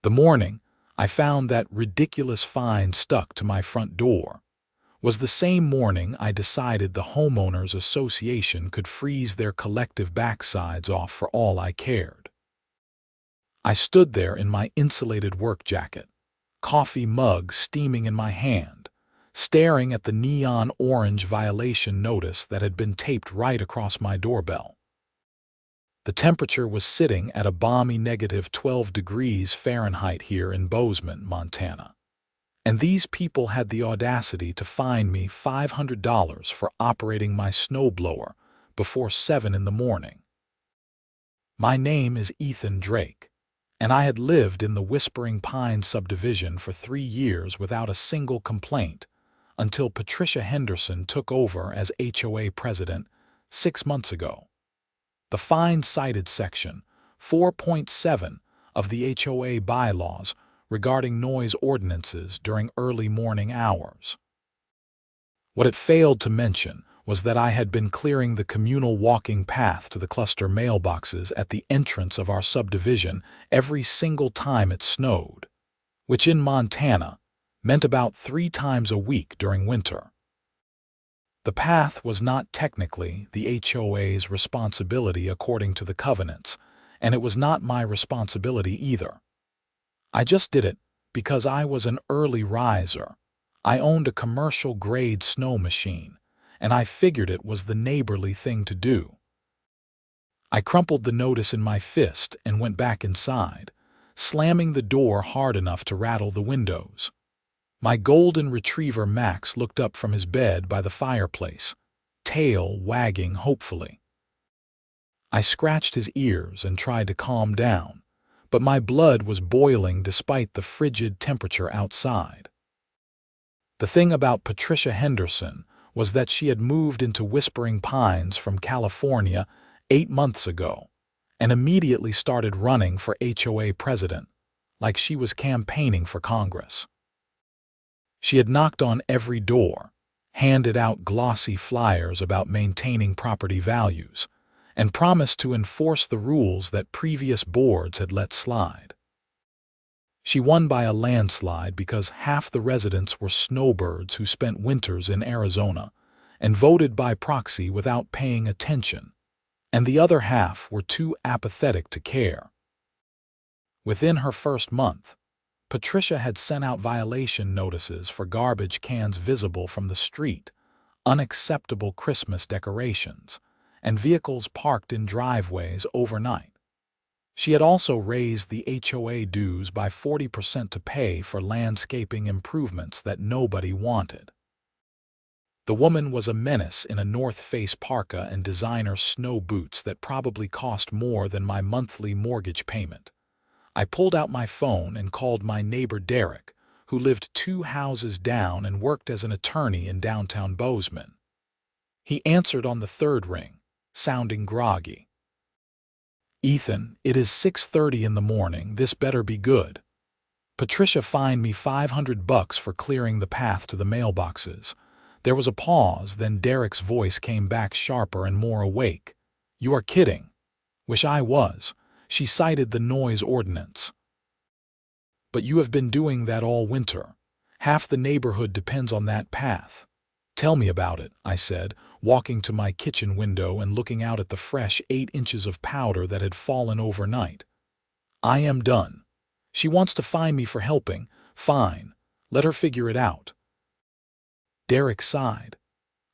The morning I found that ridiculous fine stuck to my front door was the same morning I decided the homeowners association could freeze their collective backsides off for all I cared. I stood there in my insulated work jacket, coffee mug steaming in my hand, staring at the neon orange violation notice that had been taped right across my doorbell. The temperature was sitting at a balmy negative 12 degrees Fahrenheit here in Bozeman, Montana. And these people had the audacity to fine me $500 for operating my snowblower before 7 in the morning. My name is Ethan Drake, and I had lived in the Whispering Pines subdivision for 3 years without a single complaint until Patricia Henderson took over as HOA president 6 months ago. The fine cited Section 4.7 of the HOA bylaws regarding noise ordinances during early morning hours. What it failed to mention was that I had been clearing the communal walking path to the cluster mailboxes at the entrance of our subdivision every single time it snowed, which in Montana meant about 3 times a week during winter. The path was not technically the HOA's responsibility according to the covenants, and it was not my responsibility either. I just did it because I was an early riser. I owned a commercial-grade snow machine, and I figured it was the neighborly thing to do. I crumpled the notice in my fist and went back inside, slamming the door hard enough to rattle the windows. My golden retriever Max looked up from his bed by the fireplace, tail wagging hopefully. I scratched his ears and tried to calm down, but my blood was boiling despite the frigid temperature outside. The thing about Patricia Henderson was that she had moved into Whispering Pines from California 8 months ago and immediately started running for HOA president, like she was campaigning for Congress. She had knocked on every door, handed out glossy flyers about maintaining property values, and promised to enforce the rules that previous boards had let slide. She won by a landslide because half the residents were snowbirds who spent winters in Arizona and voted by proxy without paying attention, and the other half were too apathetic to care. Within her first month, Patricia had sent out violation notices for garbage cans visible from the street, unacceptable Christmas decorations, and vehicles parked in driveways overnight. She had also raised the HOA dues by 40% to pay for landscaping improvements that nobody wanted. The woman was a menace in a North Face parka and designer snow boots that probably cost more than my monthly mortgage payment. I pulled out my phone and called my neighbor Derek, who lived 2 houses down and worked as an attorney in downtown Bozeman. He answered on the 3rd ring, sounding groggy. "Ethan, it is 6:30 in the morning. This better be good. Patricia fined me $500 for clearing the path to the mailboxes." There was a pause, then Derek's voice came back sharper and more awake. "You are kidding." "Wish I was." She cited the noise ordinance. "But you have been doing that all winter. Half the neighborhood depends on that path." "Tell me about it," I said, walking to my kitchen window and looking out at the fresh 8 inches of powder that had fallen overnight. "I am done. She wants to fine me for helping. Fine. Let her figure it out." Derek sighed.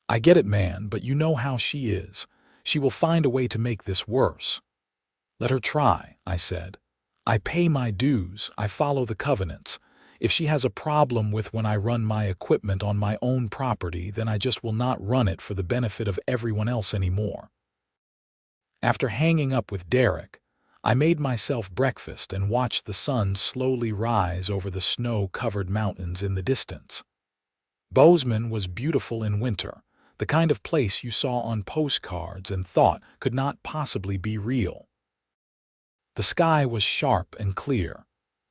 "I get it, man, but you know how she is. She will find a way to make this worse." "Let her try," I said. "I pay my dues, I follow the covenants. If she has a problem with when I run my equipment on my own property, then I just will not run it for the benefit of everyone else anymore." After hanging up with Derek, I made myself breakfast and watched the sun slowly rise over the snow-covered mountains in the distance. Bozeman was beautiful in winter, the kind of place you saw on postcards and thought could not possibly be real. The sky was sharp and clear,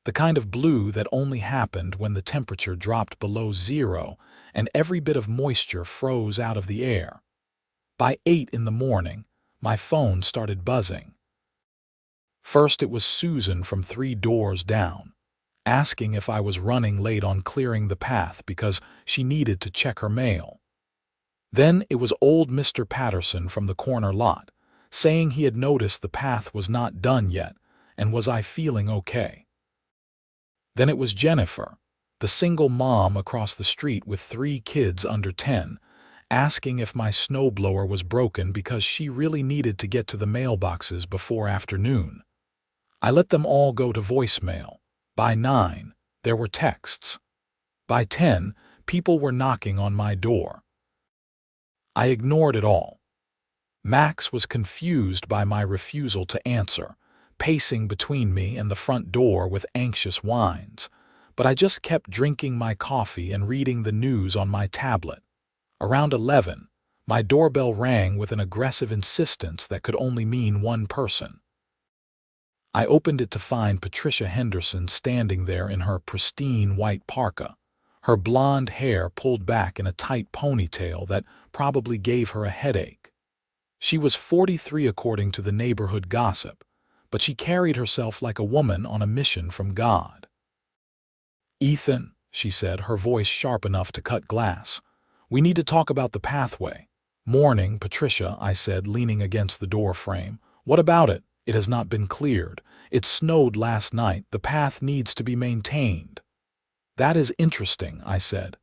the kind of blue that only happened when the temperature dropped below 0 and every bit of moisture froze out of the air. By 8 in the morning, my phone started buzzing. First it was Susan from 3 doors down. asking if I was running late on clearing the path because she needed to check her mail. Then it was old Mr. Patterson from the corner lot, saying he had noticed the path was not done yet, and was I feeling okay. Then it was Jennifer, the single mom across the street with 3 kids under 10, asking if my snowblower was broken because she really needed to get to the mailboxes before afternoon. I let them all go to voicemail. By 9, there were texts. By 10, people were knocking on my door. I ignored it all. Max was confused by my refusal to answer, pacing between me and the front door with anxious whines, but I just kept drinking my coffee and reading the news on my tablet. Around 11, my doorbell rang with an aggressive insistence that could only mean one person. I opened it to find Patricia Henderson standing there in her pristine white parka, her blonde hair pulled back in a tight ponytail that probably gave her a headache. She was 43 according to the neighborhood gossip, but she carried herself like a woman on a mission from God. "Ethan," she said, her voice sharp enough to cut glass, "we need to talk about the pathway." "Morning, Patricia," I said, leaning against the door frame. "What about it? It has not been cleared. It snowed last night. The path needs to be maintained." "That is interesting," I said.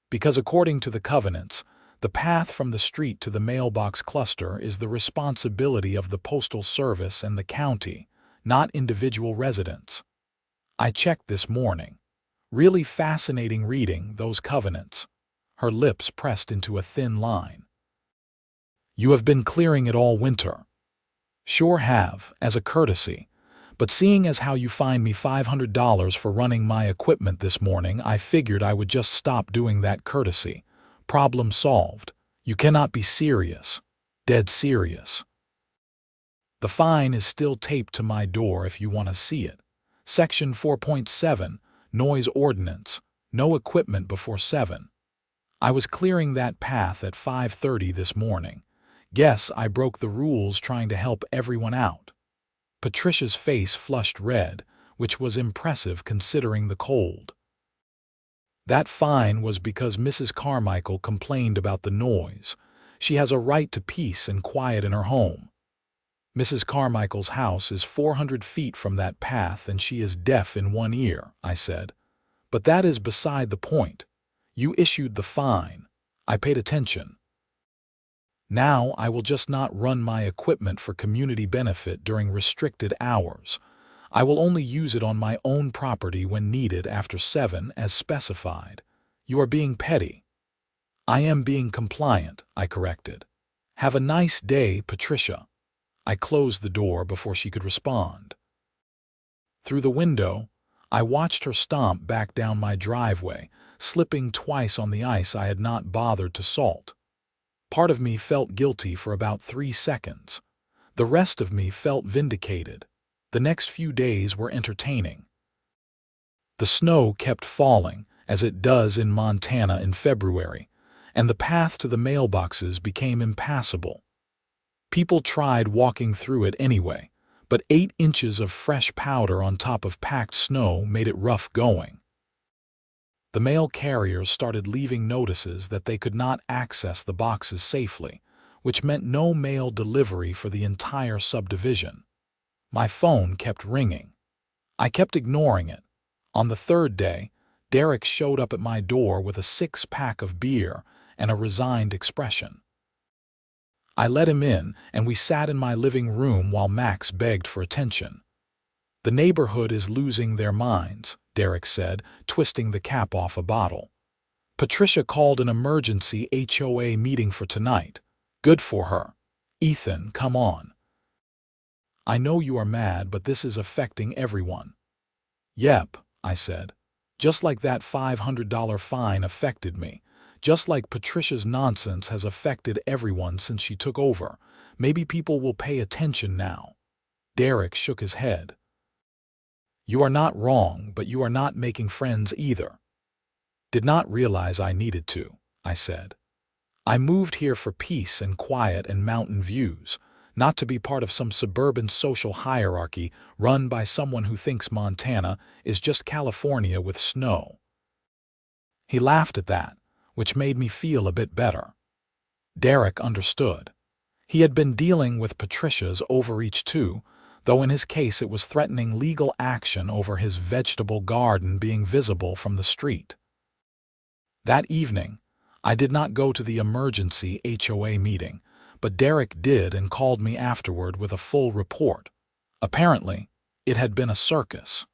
"Because according to the covenants, the path from the street to the mailbox cluster is the responsibility of the Postal Service and the county, not individual residents. I checked this morning. Really fascinating reading, those covenants." Her lips pressed into a thin line. "You have been clearing it all winter." "Sure have, as a courtesy. But seeing as how you fined me $500 for running my equipment this morning, I figured I would just stop doing that courtesy. Problem solved. You cannot be serious. Dead serious." "The fine is still taped to my door if you want to see it. Section 4.7, Noise Ordinance, no equipment before 7. I was clearing that path at 5:30 this morning. Guess I broke the rules trying to help everyone out." Patricia's face flushed red, which was impressive considering the cold. "That fine was because Mrs. Carmichael complained about the noise. She has a right to peace and quiet in her home. Mrs. Carmichael's house is 400 feet from that path and she is deaf in one ear," I said. "But that is beside the point. You issued the fine. I paid attention. Now I will just not run my equipment for community benefit during restricted hours. I will only use it on my own property when needed after 7 as specified." "You are being petty." "I am being compliant," I corrected. "Have a nice day, Patricia." I closed the door before she could respond. Through the window, I watched her stomp back down my driveway, slipping twice on the ice I had not bothered to salt. Part of me felt guilty for about 3 seconds. The rest of me felt vindicated. The next few days were entertaining. The snow kept falling, as it does in Montana in February, and the path to the mailboxes became impassable. People tried walking through it anyway, but 8 inches of fresh powder on top of packed snow made it rough going. The mail carriers started leaving notices that they could not access the boxes safely, which meant no mail delivery for the entire subdivision. My phone kept ringing. I kept ignoring it. On the 3rd day, Derek showed up at my door with a 6-pack of beer and a resigned expression. I let him in, and we sat in my living room while Max begged for attention. "The neighborhood is losing their minds," Derek said, twisting the cap off a bottle. "Patricia called an emergency HOA meeting for tonight. Good for her. Ethan, come on. I know you are mad, but this is affecting everyone." "Yep," I said. "Just like that $500 fine affected me. Just like Patricia's nonsense has affected everyone since she took over. Maybe people will pay attention now." Derek shook his head. "You are not wrong, but you are not making friends either." "Did not realize I needed to," I said. "I moved here for peace and quiet and mountain views, not to be part of some suburban social hierarchy run by someone who thinks Montana is just California with snow. He laughed at that, which made me feel a bit better. Derek understood. He had been dealing with Patricia's overreach too, though in his case it was threatening legal action over his vegetable garden being visible from the street. That evening, I did not go to the emergency HOA meeting, but Derek did and called me afterward with a full report. Apparently, it had been a circus.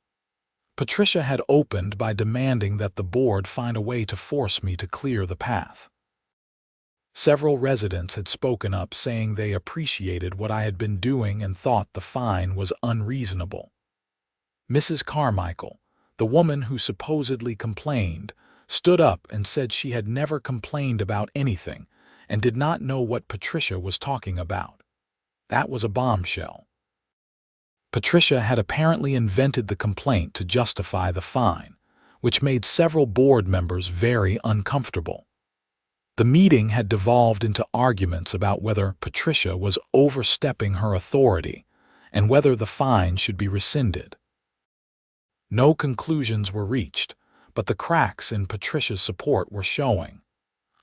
Patricia had opened by demanding that the board find a way to force me to clear the path. Several residents had spoken up saying they appreciated what I had been doing and thought the fine was unreasonable. Mrs. Carmichael, the woman who supposedly complained, stood up and said she had never complained about anything and did not know what Patricia was talking about. That was a bombshell. Patricia had apparently invented the complaint to justify the fine, which made several board members very uncomfortable. The meeting had devolved into arguments about whether Patricia was overstepping her authority and whether the fine should be rescinded. No conclusions were reached, but the cracks in Patricia's support were showing.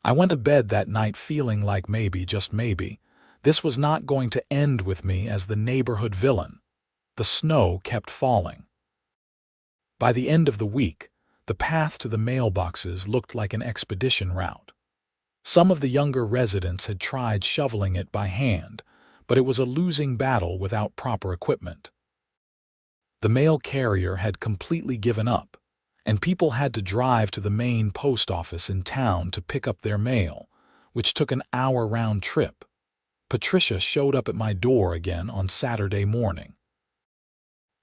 I went to bed that night feeling like maybe, just maybe, this was not going to end with me as the neighborhood villain. The snow kept falling. By the end of the week, the path to the mailboxes looked like an expedition route. Some of the younger residents had tried shoveling it by hand, but it was a losing battle without proper equipment. The mail carrier had completely given up, and people had to drive to the main post office in town to pick up their mail, which took an hour round trip. Patricia showed up at my door again on Saturday morning.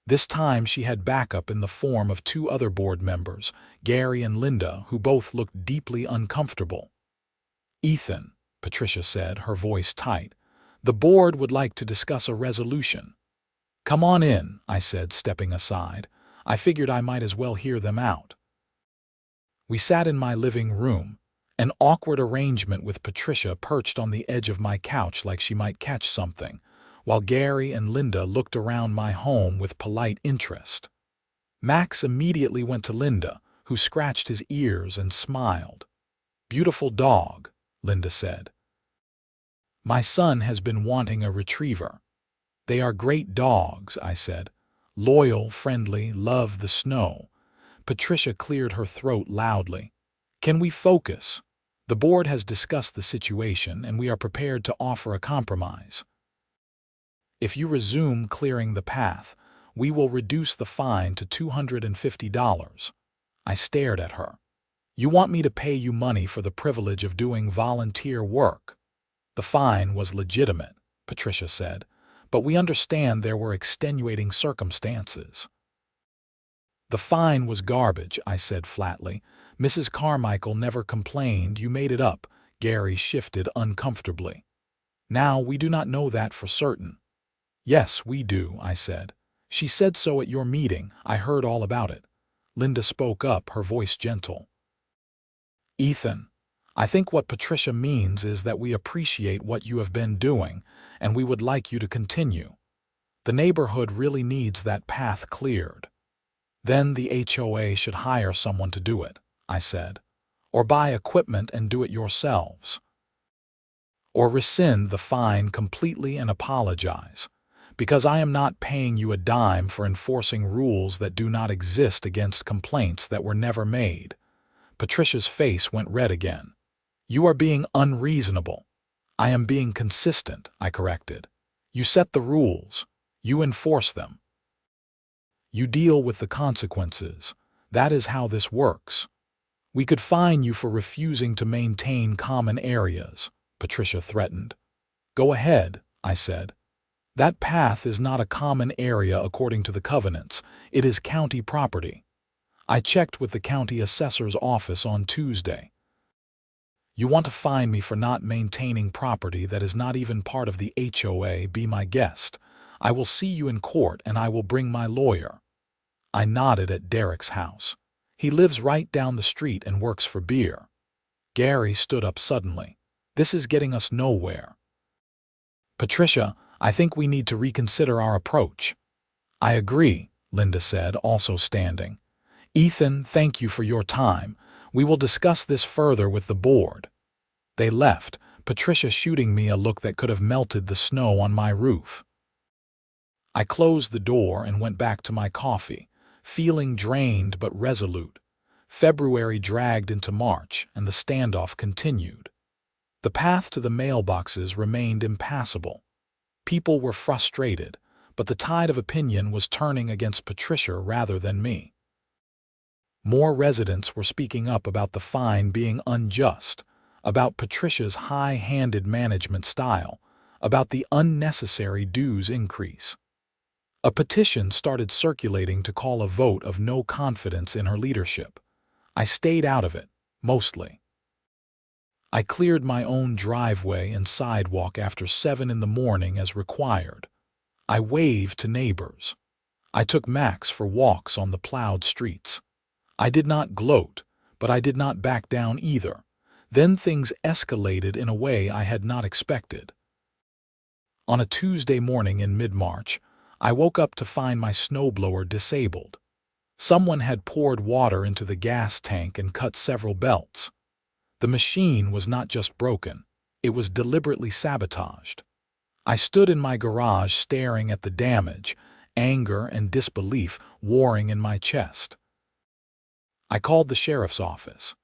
This time she had backup in the form of two other board members, Gary and Linda, who both looked deeply uncomfortable. "Ethan," Patricia said, her voice tight, "the board would like to discuss a resolution." "Come on in," I said, stepping aside. I figured I might as well hear them out. We sat in my living room, an awkward arrangement with Patricia perched on the edge of my couch like she might catch something, while Gary and Linda looked around my home with polite interest. Max immediately went to Linda, who scratched his ears and smiled. "Beautiful dog," Linda said. "My son has been wanting a retriever." "They are great dogs," I said. "Loyal, friendly, love the snow." Patricia cleared her throat loudly. "Can we focus? The board has discussed the situation and we are prepared to offer a compromise. If you resume clearing the path, we will reduce the fine to $250. I stared at her. "You want me to pay you money for the privilege of doing volunteer work?" "The fine was legitimate," Patricia said, "but we understand there were extenuating circumstances." "The fine was garbage," I said flatly. "Mrs. Carmichael never complained, you made it up." Gary shifted uncomfortably. "Now, we do not know that for certain." "Yes, we do," I said. "She said so at your meeting. I heard all about it." Linda spoke up, her voice gentle. "Ethan, I think what Patricia means is that we appreciate what you have been doing, and we would like you to continue. The neighborhood really needs that path cleared. Then the HOA should hire someone to do it," I said. "Or buy equipment and do it yourselves. Or rescind the fine completely and apologize, because I am not paying you a dime for enforcing rules that do not exist against complaints that were never made." Patricia's face went red again. "You are being unreasonable." "I am being consistent," I corrected. "You set the rules. You enforce them. You deal with the consequences. That is how this works. We could fine you for refusing to maintain common areas," Patricia threatened. "Go ahead," I said. "That path is not a common area according to the covenants. It is county property. I checked with the county assessor's office on Tuesday. You want to fine me for not maintaining property that is not even part of the HOA? Be my guest. I will see you in court and I will bring my lawyer." I nodded at Derek's house. "He lives right down the street and works for beer." Gary stood up suddenly. "This is getting us nowhere." "Patricia, I think we need to reconsider our approach." "I agree," Linda said, also standing. "Ethan, thank you for your time. We will discuss this further with the board." They left, Patricia shooting me a look that could have melted the snow on my roof. I closed the door and went back to my coffee, feeling drained but resolute. February dragged into March, and the standoff continued. The path to the mailboxes remained impassable. People were frustrated, but the tide of opinion was turning against Patricia rather than me. More residents were speaking up about the fine being unjust, about Patricia's high-handed management style, about the unnecessary dues increase. A petition started circulating to call a vote of no confidence in her leadership. I stayed out of it, mostly. I cleared my own driveway and sidewalk after 7 in the morning as required. I waved to neighbors. I took Max for walks on the plowed streets. I did not gloat, but I did not back down either. Then things escalated in a way I had not expected. On a Tuesday morning in mid-March, I woke up to find my snowblower disabled. Someone had poured water into the gas tank and cut several belts. The machine was not just broken, it was deliberately sabotaged. I stood in my garage staring at the damage, anger and disbelief warring in my chest. I called the sheriff's office.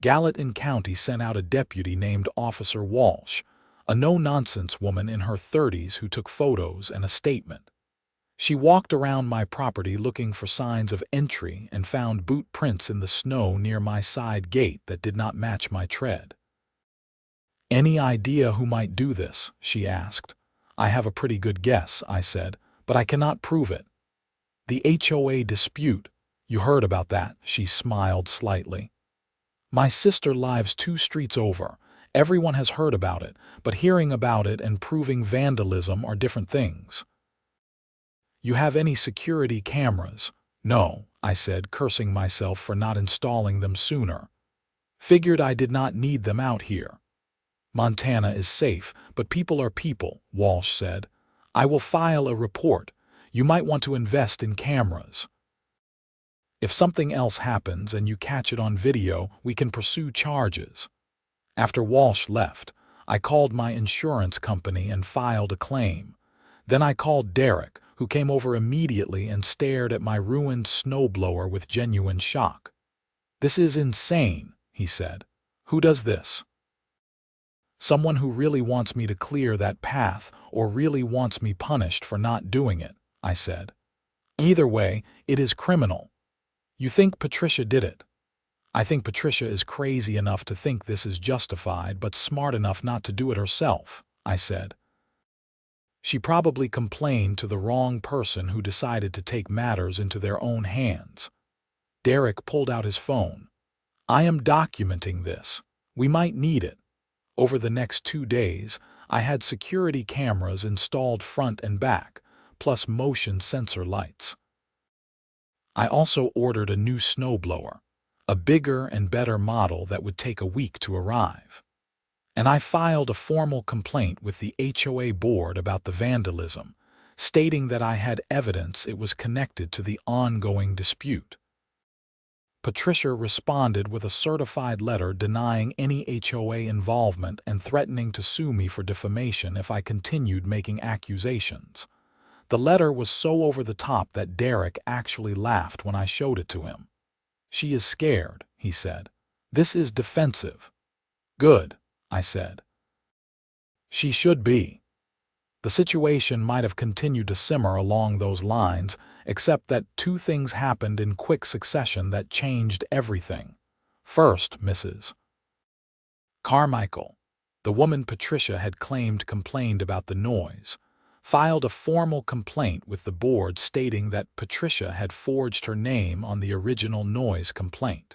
Gallatin County sent out a deputy named Officer Walsh, a no-nonsense woman in her 30s who took photos and a statement. She walked around my property looking for signs of entry and found boot prints in the snow near my side gate that did not match my tread. "Any idea who might do this?" she asked. "I have a pretty good guess," I said, "but I cannot prove it." "The HOA dispute. You heard about that," she smiled slightly. "My sister lives 2 streets over. Everyone has heard about it, but hearing about it and proving vandalism are different things." "You have any security cameras?" "No," I said, cursing myself for not installing them sooner. "Figured I did not need them out here." "Montana is safe, but people are people," Walsh said. "I will file a report. You might want to invest in cameras. If something else happens and you catch it on video, we can pursue charges." After Walsh left, I called my insurance company and filed a claim. Then I called Derek, who came over immediately and stared at my ruined snowblower with genuine shock. "This is insane," he said. "Who does this?" "Someone who really wants me to clear that path or really wants me punished for not doing it," I said. "Either way, it is criminal." "You think Patricia did it?" "I think Patricia is crazy enough to think this is justified but smart enough not to do it herself," I said. "She probably complained to the wrong person who decided to take matters into their own hands." Derek pulled out his phone. "I am documenting this. We might need it." Over the next 2 days, I had security cameras installed front and back, plus motion sensor lights. I also ordered a new snowblower, a bigger and better model that would take a week to arrive. And I filed a formal complaint with the HOA board about the vandalism, stating that I had evidence it was connected to the ongoing dispute. Patricia responded with a certified letter denying any HOA involvement and threatening to sue me for defamation if I continued making accusations. The letter was so over the top that Derek actually laughed when I showed it to him. "She is scared," he said. "This is defensive." "Good," I said. "She should be." The situation might have continued to simmer along those lines, except that 2 things happened in quick succession that changed everything. First, Mrs. Carmichael, the woman Patricia had claimed complained about the noise, filed a formal complaint with the board stating that Patricia had forged her name on the original noise complaint.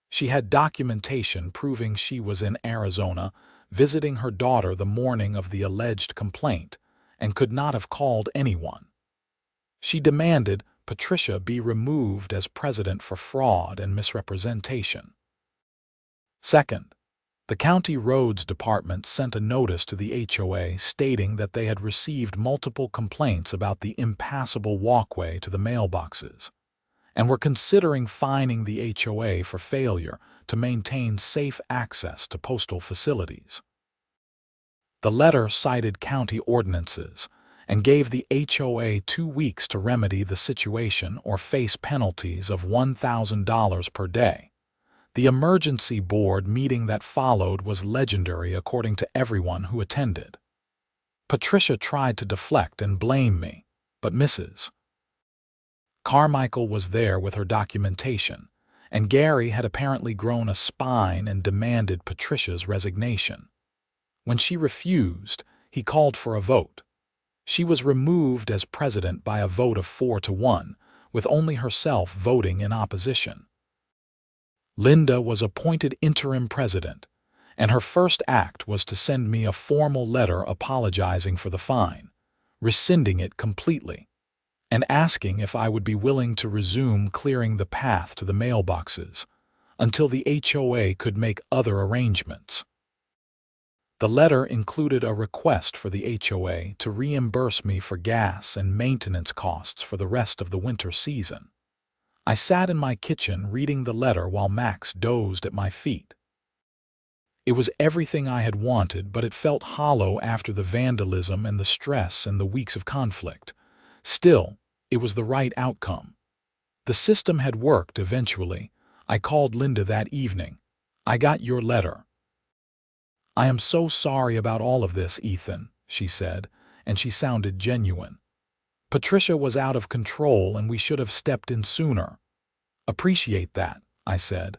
She had documentation proving she was in Arizona, visiting her daughter the morning of the alleged complaint, and could not have called anyone. She demanded Patricia be removed as president for fraud and misrepresentation. Second, The county roads department sent a notice to the HOA stating that they had received multiple complaints about the impassable walkway to the mailboxes, and were considering fining the HOA for failure to maintain safe access to postal facilities. The letter cited county ordinances and gave the HOA 2 weeks to remedy the situation or face penalties of $1,000 per day. The emergency board meeting that followed was legendary according to everyone who attended. Patricia tried to deflect and blame me, but Mrs. Carmichael was there with her documentation, and Gary had apparently grown a spine and demanded Patricia's resignation. When she refused, he called for a vote. She was removed as president by a vote of 4-1, with only herself voting in opposition. Linda was appointed interim president, and her first act was to send me a formal letter apologizing for the fine, rescinding it completely, and asking if I would be willing to resume clearing the path to the mailboxes until the HOA could make other arrangements. The letter included a request for the HOA to reimburse me for gas and maintenance costs for the rest of the winter season. I sat in my kitchen reading the letter while Max dozed at my feet. It was everything I had wanted, but it felt hollow after the vandalism and the stress and the weeks of conflict. Still, it was the right outcome. The system had worked eventually. I called Linda that evening. "I got your letter." "I am so sorry about all of this, Ethan," she said, and she sounded genuine. "Patricia was out of control and we should have stepped in sooner." "Appreciate that," I said.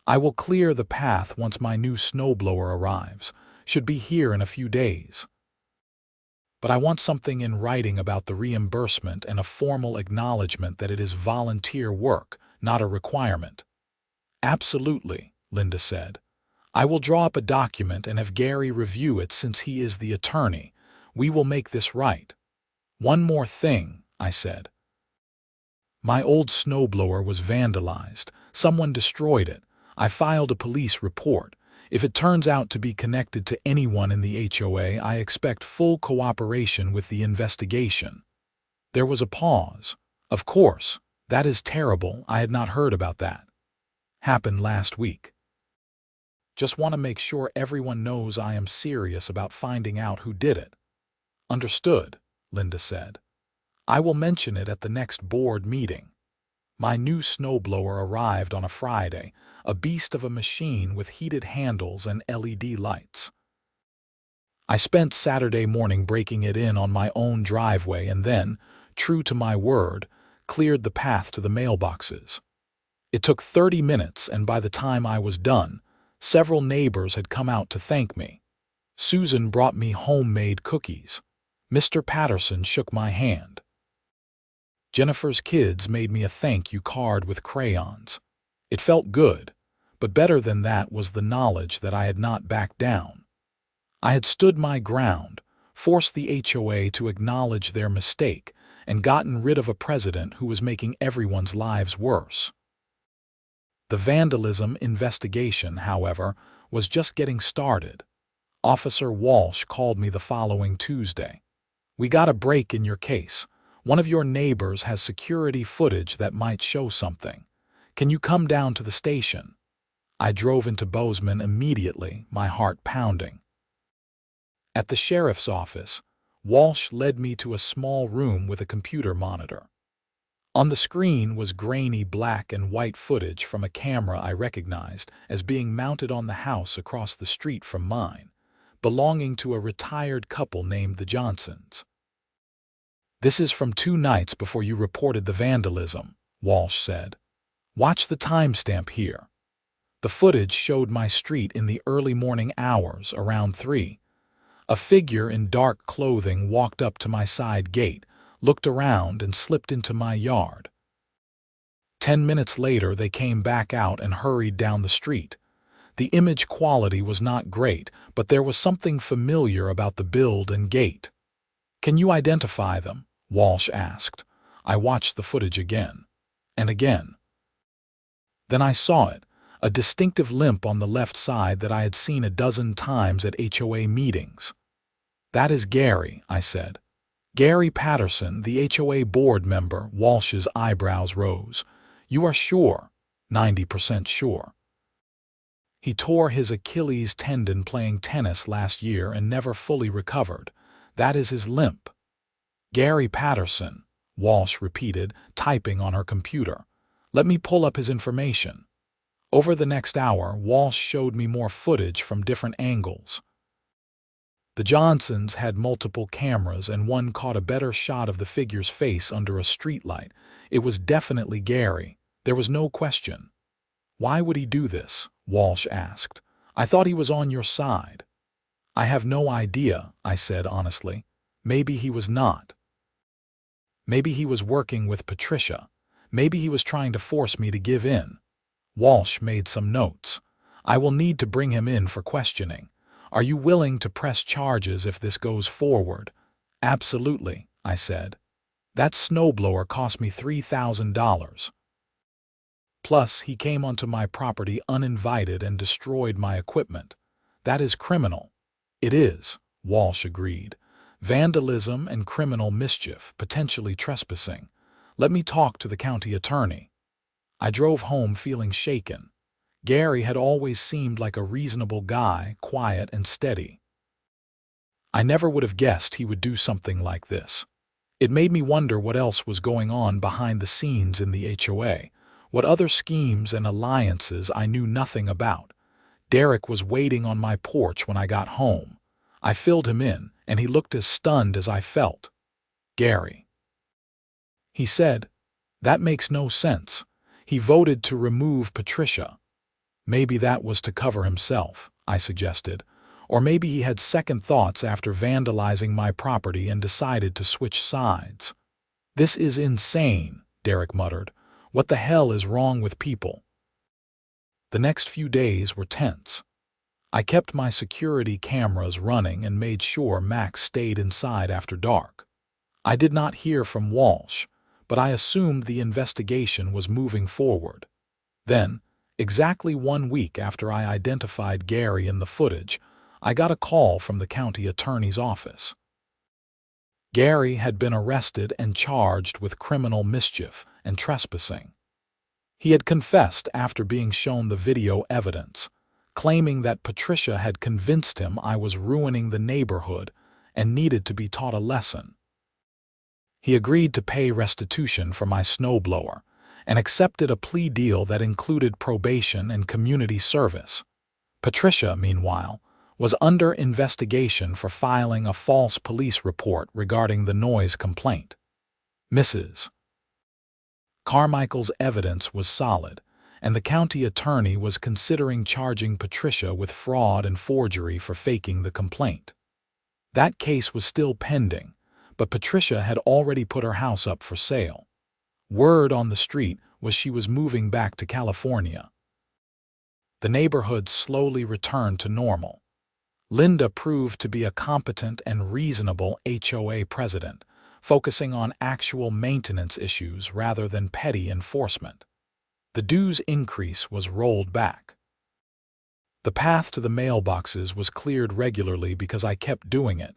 "I will clear the path once my new snowblower arrives. Should be here in a few days. But I want something in writing about the reimbursement and a formal acknowledgement that it is volunteer work, not a requirement." "Absolutely," Linda said. "I will draw up a document and have Gary review it since he is the attorney. We will make this right." "One more thing," I said. "My old snowblower was vandalized. Someone destroyed it. I filed a police report. If it turns out to be connected to anyone in the HOA, I expect full cooperation with the investigation." There was a pause. "Of course, that is terrible. I had not heard about that. Happened last week. Just want to make sure everyone knows I am serious about finding out who did it." "Understood," Linda said. "I will mention it at the next board meeting." My new snowblower arrived on a Friday, a beast of a machine with heated handles and LED lights. I spent Saturday morning breaking it in on my own driveway and then, true to my word, cleared the path to the mailboxes. It took 30 minutes, and by the time I was done, several neighbors had come out to thank me. Susan brought me homemade cookies. Mr. Patterson shook my hand. Jennifer's kids made me a thank you card with crayons. It felt good, but better than that was the knowledge that I had not backed down. I had stood my ground, forced the HOA to acknowledge their mistake, and gotten rid of a president who was making everyone's lives worse. The vandalism investigation, however, was just getting started. Officer Walsh called me the following Tuesday. "We got a break in your case. One of your neighbors has security footage that might show something. Can you come down to the station?" I drove into Bozeman immediately, my heart pounding. At the sheriff's office, Walsh led me to a small room with a computer monitor. On the screen was grainy black and white footage from a camera I recognized as being mounted on the house across the street from mine, belonging to a retired couple named the Johnsons. "This is from 2 nights before you reported the vandalism," Walsh said. "Watch the timestamp here." The footage showed my street in the early morning hours, around 3. A figure in dark clothing walked up to my side gate, looked around, and slipped into my yard. 10 minutes later, they came back out and hurried down the street. The image quality was not great, but there was something familiar about the build and gait. "Can you identify them?" Walsh asked. I watched the footage again and again. Then I saw it, a distinctive limp on the left side that I had seen a dozen times at HOA meetings. "That is Gary," I said. "Gary Patterson, the HOA board member." Walsh's eyebrows rose. "You are sure?" 90% sure. "He tore his Achilles tendon playing tennis last year and never fully recovered. That is his limp." "Gary Patterson," Walsh repeated, typing on her computer. "Let me pull up his information." Over the next hour, Walsh showed me more footage from different angles. The Johnsons had multiple cameras, and one caught a better shot of the figure's face under a streetlight. It was definitely Gary. There was no question. "Why would he do this?" Walsh asked. "I thought he was on your side." "I have no idea," I said honestly. "Maybe he was not. Maybe he was working with Patricia. Maybe he was trying to force me to give in." Walsh made some notes. "I will need to bring him in for questioning. Are you willing to press charges if this goes forward?" "Absolutely," I said. "That snowblower cost me $3,000. Plus, he came onto my property uninvited and destroyed my equipment. That is criminal." "It is," Walsh agreed. "Vandalism and criminal mischief, potentially trespassing. Let me talk to the county attorney." I drove home feeling shaken. Gary had always seemed like a reasonable guy, quiet and steady. I never would have guessed he would do something like this. It made me wonder what else was going on behind the scenes in the HOA, what other schemes and alliances I knew nothing about. Derek was waiting on my porch when I got home. I filled him in, and he looked as stunned as I felt. "Gary," he said, "that makes no sense. He voted to remove Patricia." "Maybe that was to cover himself," I suggested. "Or maybe he had second thoughts after vandalizing my property and decided to switch sides." "This is insane," Derek muttered. "What the hell is wrong with people?" The next few days were tense. I kept my security cameras running and made sure Max stayed inside after dark. I did not hear from Walsh, but I assumed the investigation was moving forward. Then, exactly 1 week after I identified Gary in the footage, I got a call from the county attorney's office. Gary had been arrested and charged with criminal mischief and trespassing. He had confessed after being shown the video evidence, claiming that Patricia had convinced him I was ruining the neighborhood and needed to be taught a lesson. He agreed to pay restitution for my snowblower and accepted a plea deal that included probation and community service. Patricia, meanwhile, was under investigation for filing a false police report regarding the noise complaint. Mrs. Carmichael's evidence was solid, and the county attorney was considering charging Patricia with fraud and forgery for faking the complaint. That case was still pending, but Patricia had already put her house up for sale. Word on the street was she was moving back to California. The neighborhood slowly returned to normal. Linda proved to be a competent and reasonable HOA president, focusing on actual maintenance issues rather than petty enforcement. The dues increase was rolled back. The path to the mailboxes was cleared regularly because I kept doing it,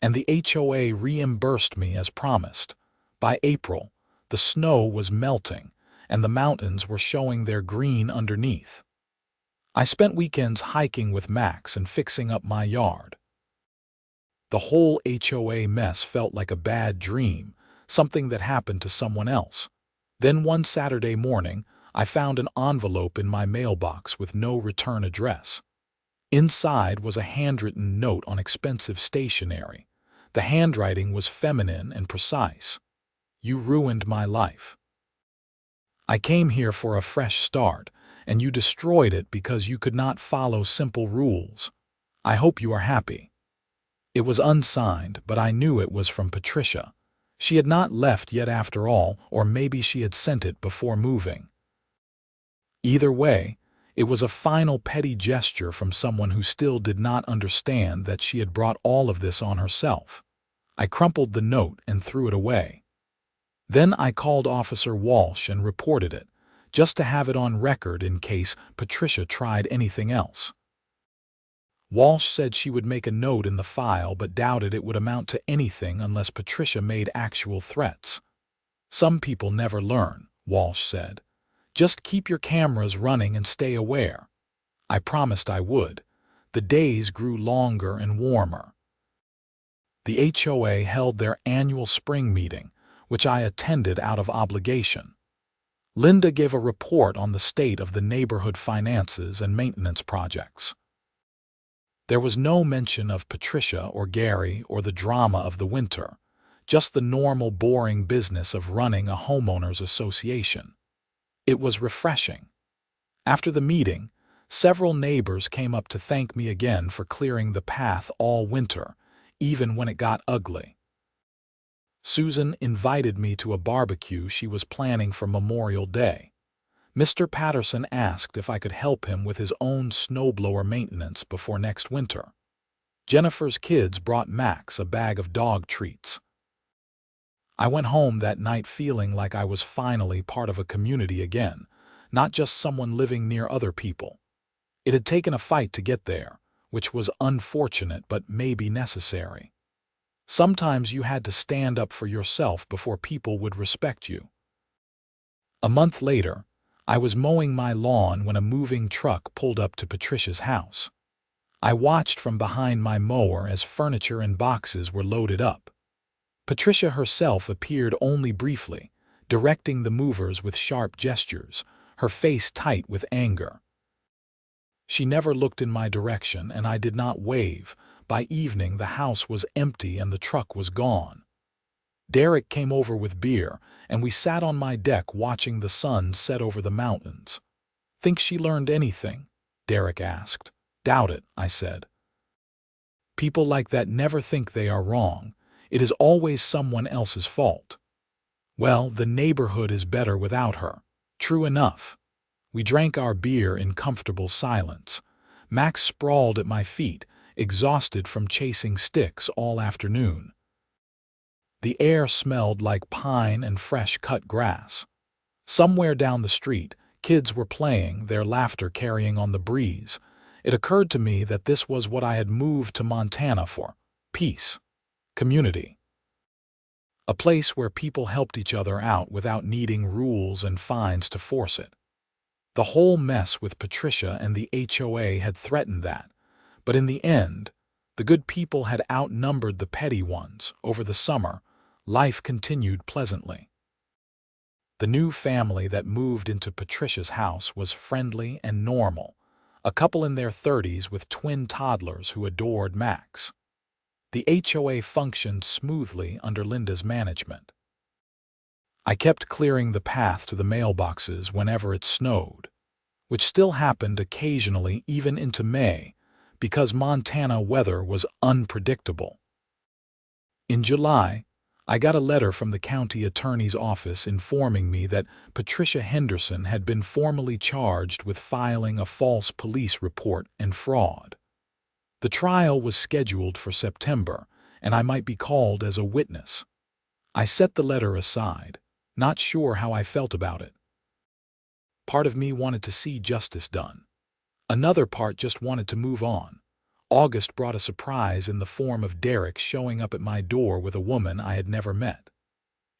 and the HOA reimbursed me as promised. By April, the snow was melting, and the mountains were showing their green underneath. I spent weekends hiking with Max and fixing up my yard. The whole HOA mess felt like a bad dream, something that happened to someone else. Then one Saturday morning, I found an envelope in my mailbox with no return address. Inside was a handwritten note on expensive stationery. The handwriting was feminine and precise. "You ruined my life. I came here for a fresh start, and you destroyed it because you could not follow simple rules. I hope you are happy." It was unsigned, but I knew it was from Patricia. She had not left yet after all, or maybe she had sent it before moving. Either way, it was a final petty gesture from someone who still did not understand that she had brought all of this on herself. I crumpled the note and threw it away. Then I called Officer Walsh and reported it, just to have it on record in case Patricia tried anything else. Walsh said she would make a note in the file but doubted it would amount to anything unless Patricia made actual threats. Some people never learn, Walsh said. Just keep your cameras running and stay aware. I promised I would. The days grew longer and warmer. The HOA held their annual spring meeting, which I attended out of obligation. Linda gave a report on the state of the neighborhood finances and maintenance projects. There was no mention of Patricia or Gary or the drama of the winter, just the normal boring business of running a homeowners association. It was refreshing. After the meeting, several neighbors came up to thank me again for clearing the path all winter, even when it got ugly. Susan invited me to a barbecue she was planning for Memorial Day. Mr. Patterson asked if I could help him with his own snowblower maintenance before next winter. Jennifer's kids brought Max a bag of dog treats. I went home that night feeling like I was finally part of a community again, not just someone living near other people. It had taken a fight to get there, which was unfortunate but maybe necessary. Sometimes you had to stand up for yourself before people would respect you. A month later, I was mowing my lawn when a moving truck pulled up to Patricia's house. I watched from behind my mower as furniture and boxes were loaded up. Patricia herself appeared only briefly, directing the movers with sharp gestures, her face tight with anger. She never looked in my direction, and I did not wave. By evening, the house was empty and the truck was gone. Derek came over with beer, and we sat on my deck watching the sun set over the mountains. "Think she learned anything?" Derek asked. "Doubt it," I said. People like that never think they are wrong. It is always someone else's fault. Well, the neighborhood is better without her. True enough. We drank our beer in comfortable silence. Max sprawled at my feet, exhausted from chasing sticks all afternoon. The air smelled like pine and fresh-cut grass. Somewhere down the street, kids were playing, their laughter carrying on the breeze. It occurred to me that this was what I had moved to Montana for: peace, community. A place where people helped each other out without needing rules and fines to force it. The whole mess with Patricia and the HOA had threatened that, but in the end, the good people had outnumbered the petty ones. Over the summer, life continued pleasantly. The new family that moved into Patricia's house was friendly and normal, a couple in their 30s with twin toddlers who adored Max. The HOA functioned smoothly under Linda's management. I kept clearing the path to the mailboxes whenever it snowed, which still happened occasionally even into May, because Montana weather was unpredictable. In July, I got a letter from the county attorney's office informing me that Patricia Henderson had been formally charged with filing a false police report and fraud. The trial was scheduled for September, and I might be called as a witness. I set the letter aside, not sure how I felt about it. Part of me wanted to see justice done. Another part just wanted to move on. August brought a surprise in the form of Derek showing up at my door with a woman I had never met.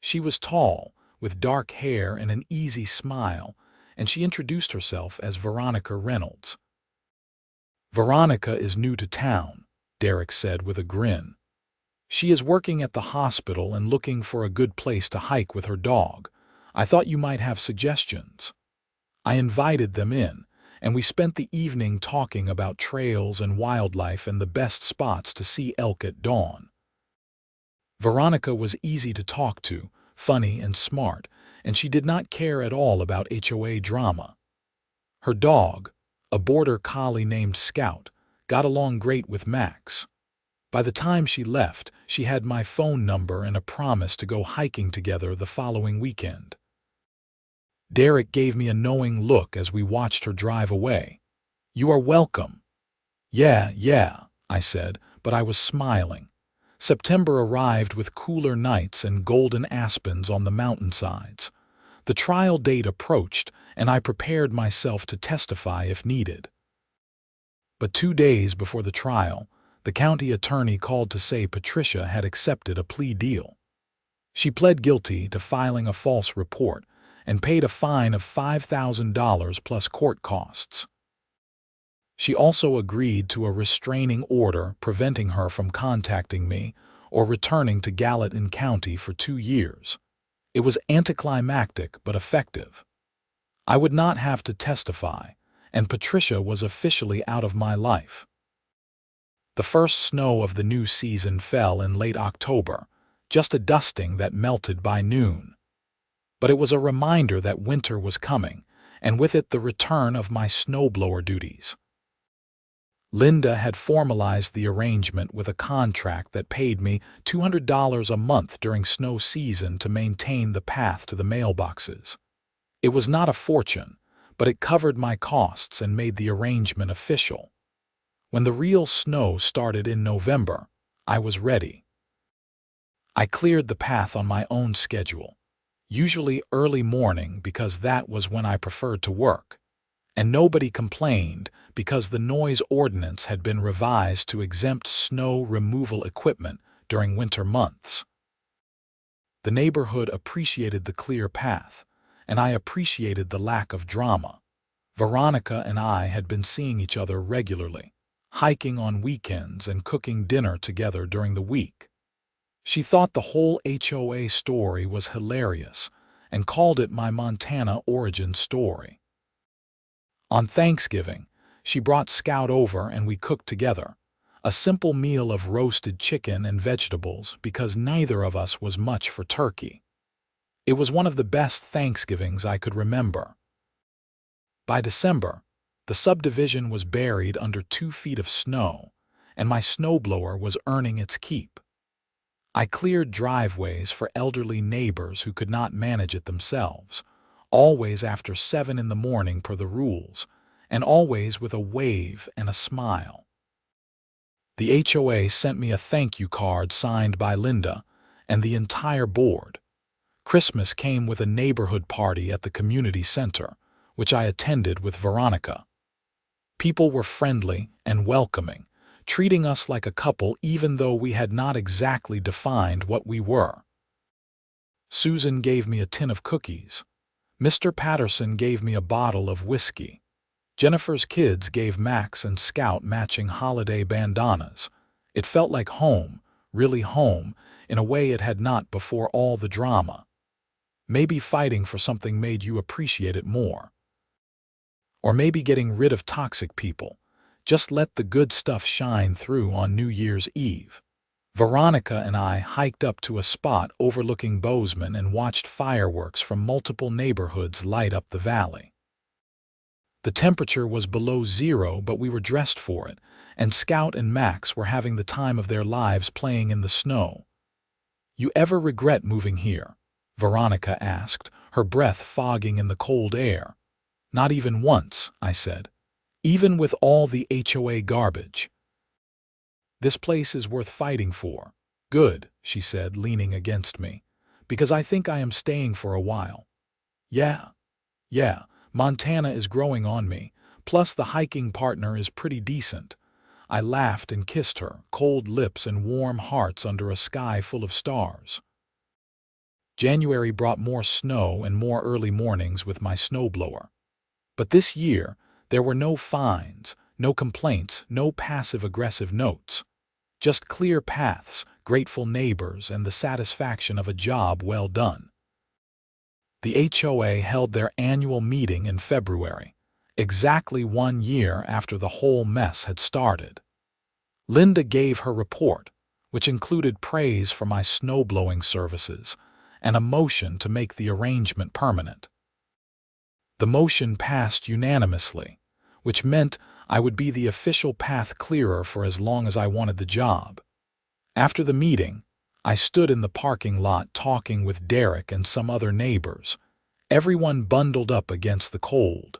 She was tall, with dark hair and an easy smile, and she introduced herself as Veronica Reynolds. "Veronica is new to town," Derek said with a grin. "She is working at the hospital and looking for a good place to hike with her dog. I thought you might have suggestions." I invited them in, and we spent the evening talking about trails and wildlife and the best spots to see elk at dawn. Veronica was easy to talk to, funny and smart, and she did not care at all about HOA drama. Her dog, a border collie named Scout, got along great with Max. By the time she left, she had my phone number and a promise to go hiking together the following weekend. Derek gave me a knowing look as we watched her drive away. "You are welcome." Yeah, I said, but I was smiling. September arrived with cooler nights and golden aspens on the mountainsides. The trial date approached, and I prepared myself to testify if needed. But 2 days before the trial, the county attorney called to say Patricia had accepted a plea deal. She pled guilty to filing a false report and paid a fine of $5,000 plus court costs. She also agreed to a restraining order preventing her from contacting me or returning to Gallatin County for 2 years. It was anticlimactic but effective. I would not have to testify, and Patricia was officially out of my life. The first snow of the new season fell in late October, just a dusting that melted by noon. But it was a reminder that winter was coming, and with it the return of my snowblower duties. Linda had formalized the arrangement with a contract that paid me $200 a month during snow season to maintain the path to the mailboxes. It was not a fortune, but it covered my costs and made the arrangement official. When the real snow started in November, I was ready. I cleared the path on my own schedule, usually early morning because that was when I preferred to work, and nobody complained because the noise ordinance had been revised to exempt snow removal equipment during winter months. The neighborhood appreciated the clear path, and I appreciated the lack of drama. Veronica and I had been seeing each other regularly, hiking on weekends and cooking dinner together during the week. She thought the whole HOA story was hilarious and called it my Montana origin story. On Thanksgiving, she brought Scout over and we cooked together, a simple meal of roasted chicken and vegetables because neither of us was much for turkey. It was one of the best Thanksgivings I could remember. By December, the subdivision was buried under 2 feet of snow, and my snowblower was earning its keep. I cleared driveways for elderly neighbors who could not manage it themselves, always after 7 in the morning per the rules, and always with a wave and a smile. The HOA sent me a thank you card signed by Linda and the entire board. Christmas came with a neighborhood party at the community center, which I attended with Veronica. People were friendly and welcoming, treating us like a couple even though we had not exactly defined what we were. Susan gave me a tin of cookies. Mr. Patterson gave me a bottle of whiskey. Jennifer's kids gave Max and Scout matching holiday bandanas. It felt like home, really home, in a way it had not before all the drama. Maybe fighting for something made you appreciate it more. Or maybe getting rid of toxic people. Just let the good stuff shine through on New Year's Eve. Veronica and I hiked up to a spot overlooking Bozeman and watched fireworks from multiple neighborhoods light up the valley. The temperature was below 0, but we were dressed for it, and Scout and Max were having the time of their lives playing in the snow. "You ever regret moving here?" Veronica asked, her breath fogging in the cold air. "Not even once," I said. "Even with all the HOA garbage." "This place is worth fighting for." "Good," she said, leaning against me, "because I think I am staying for a while." Yeah, Montana is growing on me, plus the hiking partner is pretty decent." I laughed and kissed her, cold lips and warm hearts under a sky full of stars. January brought more snow and more early mornings with my snowblower. But this year, there were no fines, no complaints, no passive-aggressive notes. Just clear paths, grateful neighbors, and the satisfaction of a job well done. The HOA held their annual meeting in February, exactly 1 year after the whole mess had started. Linda gave her report, which included praise for my snowblowing services and a motion to make the arrangement permanent. The motion passed unanimously, which meant I would be the official path clearer for as long as I wanted the job. After the meeting, I stood in the parking lot talking with Derek and some other neighbors, everyone bundled up against the cold.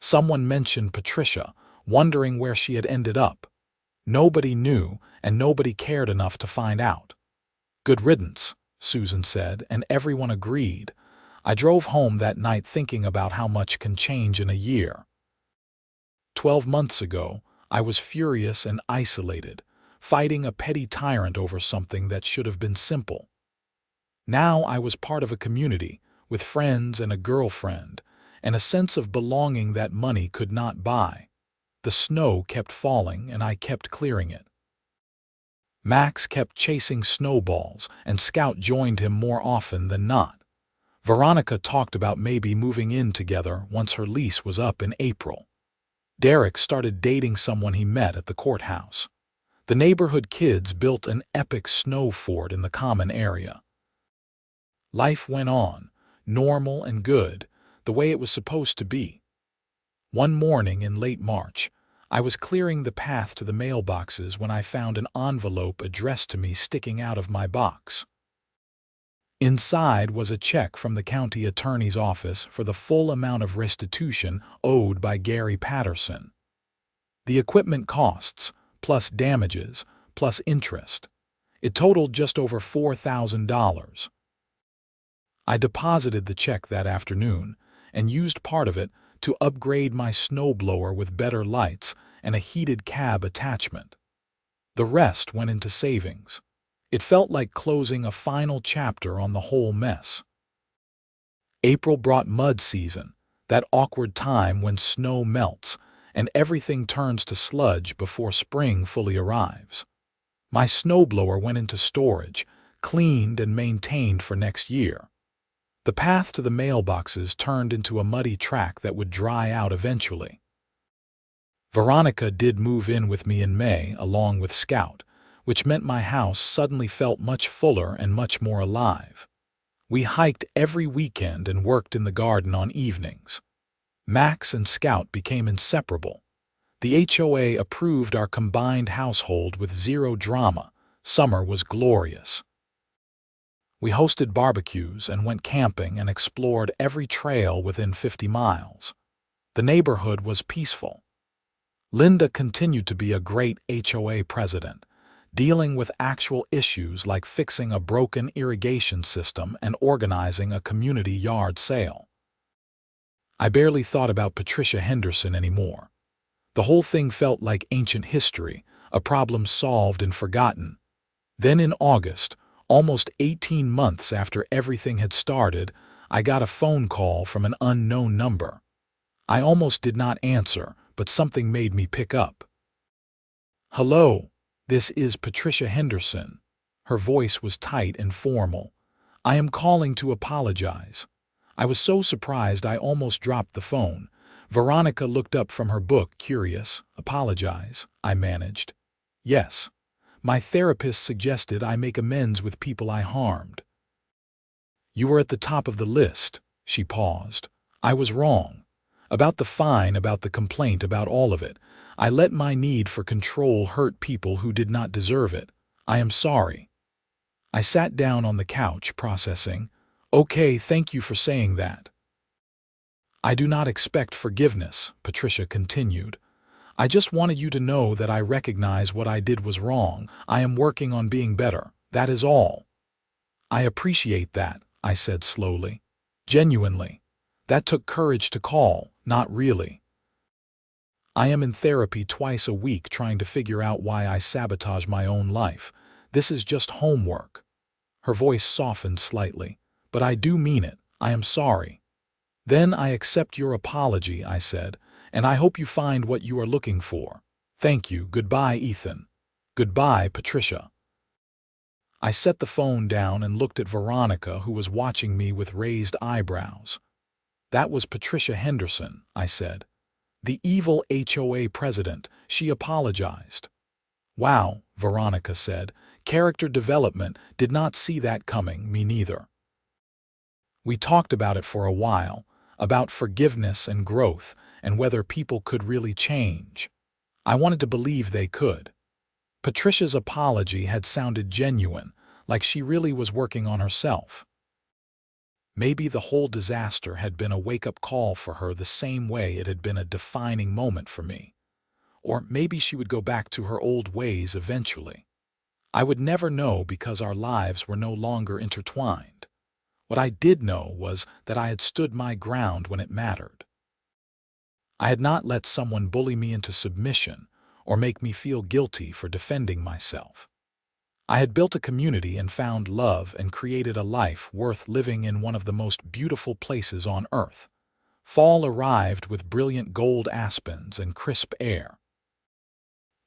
Someone mentioned Patricia, wondering where she had ended up. Nobody knew, and nobody cared enough to find out. "Good riddance," Susan said, and everyone agreed. I drove home that night thinking about how much can change in a year. 12 months ago, I was furious and isolated, fighting a petty tyrant over something that should have been simple. Now I was part of a community, with friends and a girlfriend, and a sense of belonging that money could not buy. The snow kept falling, and I kept clearing it. Max kept chasing snowballs, and Scout joined him more often than not. Veronica talked about maybe moving in together once her lease was up in April. Derek started dating someone he met at the courthouse. The neighborhood kids built an epic snow fort in the common area. Life went on, normal and good, the way it was supposed to be. One morning in late March, I was clearing the path to the mailboxes when I found an envelope addressed to me sticking out of my box. Inside was a check from the county attorney's office for the full amount of restitution owed by Gary Patterson. The equipment costs, plus damages, plus interest. It totaled just over $4,000. I deposited the check that afternoon and used part of it to upgrade my snowblower with better lights and a heated cab attachment. The rest went into savings. It felt like closing a final chapter on the whole mess. April brought mud season, that awkward time when snow melts and everything turns to sludge before spring fully arrives. My snowblower went into storage, cleaned and maintained for next year. The path to the mailboxes turned into a muddy track that would dry out eventually. Veronica did move in with me in May along with Scout, which meant my house suddenly felt much fuller and much more alive. We hiked every weekend and worked in the garden on evenings. Max and Scout became inseparable. The HOA approved our combined household with zero drama. Summer was glorious. We hosted barbecues and went camping and explored every trail within 50 miles. The neighborhood was peaceful. Linda continued to be a great HOA president, dealing with actual issues like fixing a broken irrigation system and organizing a community yard sale. I barely thought about Patricia Henderson anymore. The whole thing felt like ancient history, a problem solved and forgotten. Then in August, almost 18 months after everything had started, I got a phone call from an unknown number. I almost did not answer, but something made me pick up. "Hello, this is Patricia Henderson." Her voice was tight and formal. "I am calling to apologize." I was so surprised I almost dropped the phone. Veronica looked up from her book, curious. "Apologize," I managed. "Yes. My therapist suggested I make amends with people I harmed." "You were at the top of the list." She paused. "I was wrong. About the fine, about the complaint, about all of it. I let my need for control hurt people who did not deserve it. I am sorry." I sat down on the couch, processing. "Okay, thank you for saying that." "I do not expect forgiveness," Patricia continued. "I just wanted you to know that I recognize what I did was wrong. I am working on being better. That is all." "I appreciate that," I said slowly. "Genuinely. That took courage to call, not really. I am in therapy twice a week trying to figure out why I sabotage my own life. This is just homework." Her voice softened slightly. "But I do mean it. I am sorry." "Then I accept your apology," I said, "and I hope you find what you are looking for. Thank you. Goodbye, Ethan." "Goodbye, Patricia." I set the phone down and looked at Veronica, who was watching me with raised eyebrows. "That was Patricia Henderson," I said. "The evil HOA president. She apologized." "Wow," Veronica said. "Character development. Did not see that coming, me neither." We talked about it for a while, about forgiveness and growth, and whether people could really change. I wanted to believe they could. Patricia's apology had sounded genuine, like she really was working on herself. Maybe the whole disaster had been a wake-up call for her the same way it had been a defining moment for me. Or maybe she would go back to her old ways eventually. I would never know because our lives were no longer intertwined. What I did know was that I had stood my ground when it mattered. I had not let someone bully me into submission or make me feel guilty for defending myself. I had built a community and found love and created a life worth living in one of the most beautiful places on earth. Fall arrived with brilliant gold aspens and crisp air.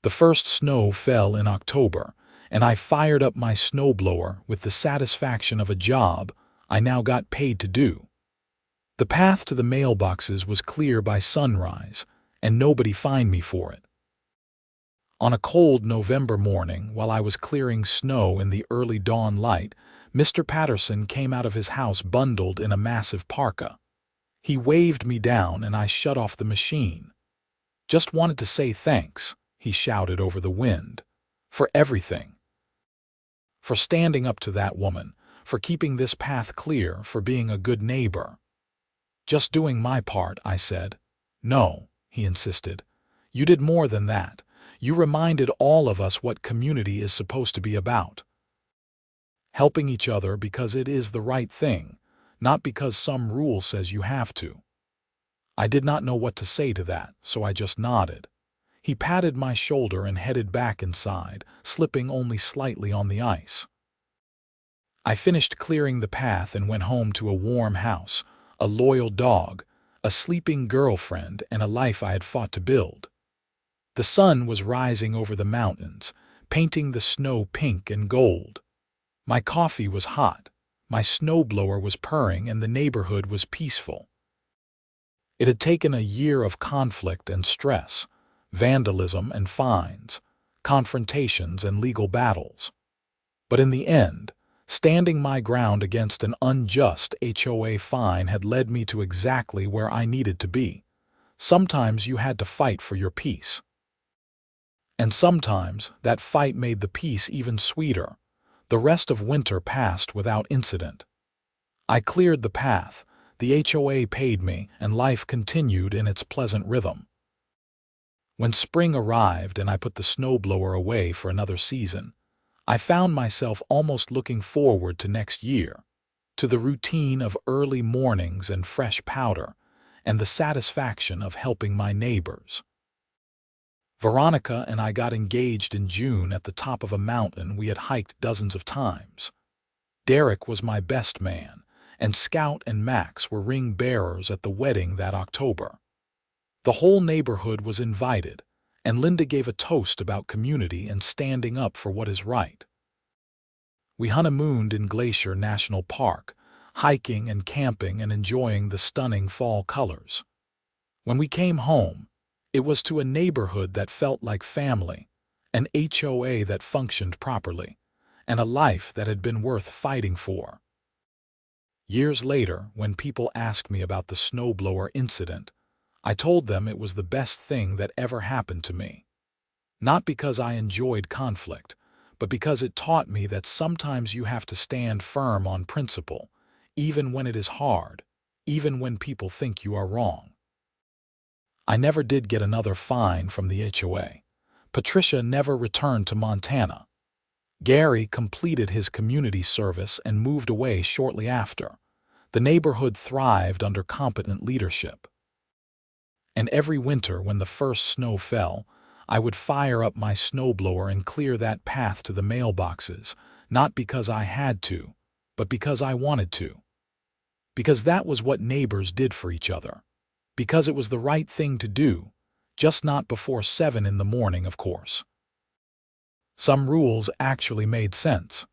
The first snow fell in October, and I fired up my snowblower with the satisfaction of a job I now got paid to do. The path to the mailboxes was clear by sunrise, and nobody fined me for it. On a cold November morning, while I was clearing snow in the early dawn light, Mr. Patterson came out of his house bundled in a massive parka. He waved me down and I shut off the machine. "Just wanted to say thanks," he shouted over the wind, "for everything. For standing up to that woman, for keeping this path clear, for being a good neighbor." "Just doing my part," I said. "No," he insisted. "You did more than that. You reminded all of us what community is supposed to be about. Helping each other because it is the right thing, not because some rule says you have to." I did not know what to say to that, so I just nodded. He patted my shoulder and headed back inside, slipping only slightly on the ice. I finished clearing the path and went home to a warm house, a loyal dog, a sleeping girlfriend, and a life I had fought to build. The sun was rising over the mountains, painting the snow pink and gold. My coffee was hot, my snowblower was purring, and the neighborhood was peaceful. It had taken a year of conflict and stress, vandalism and fines, confrontations and legal battles. But in the end, standing my ground against an unjust HOA fine had led me to exactly where I needed to be. Sometimes you had to fight for your peace. And sometimes that fight made the peace even sweeter. The rest of winter passed without incident. I cleared the path, the HOA paid me, and life continued in its pleasant rhythm. When spring arrived and I put the snowblower away for another season, I found myself almost looking forward to next year, to the routine of early mornings and fresh powder, and the satisfaction of helping my neighbors. Veronica and I got engaged in June at the top of a mountain we had hiked dozens of times. Derek was my best man, and Scout and Max were ring bearers at the wedding that October. The whole neighborhood was invited, and Linda gave a toast about community and standing up for what is right. We honeymooned in Glacier National Park, hiking and camping and enjoying the stunning fall colors. When we came home, it was to a neighborhood that felt like family, an HOA that functioned properly, and a life that had been worth fighting for. Years later, when people asked me about the snowblower incident, I told them it was the best thing that ever happened to me. Not because I enjoyed conflict, but because it taught me that sometimes you have to stand firm on principle, even when it is hard, even when people think you are wrong. I never did get another fine from the HOA. Patricia never returned to Montana. Gary completed his community service and moved away shortly after. The neighborhood thrived under competent leadership. And every winter when the first snow fell, I would fire up my snowblower and clear that path to the mailboxes, not because I had to, but because I wanted to. Because that was what neighbors did for each other. Because it was the right thing to do, just not before 7 in the morning, of course. Some rules actually made sense.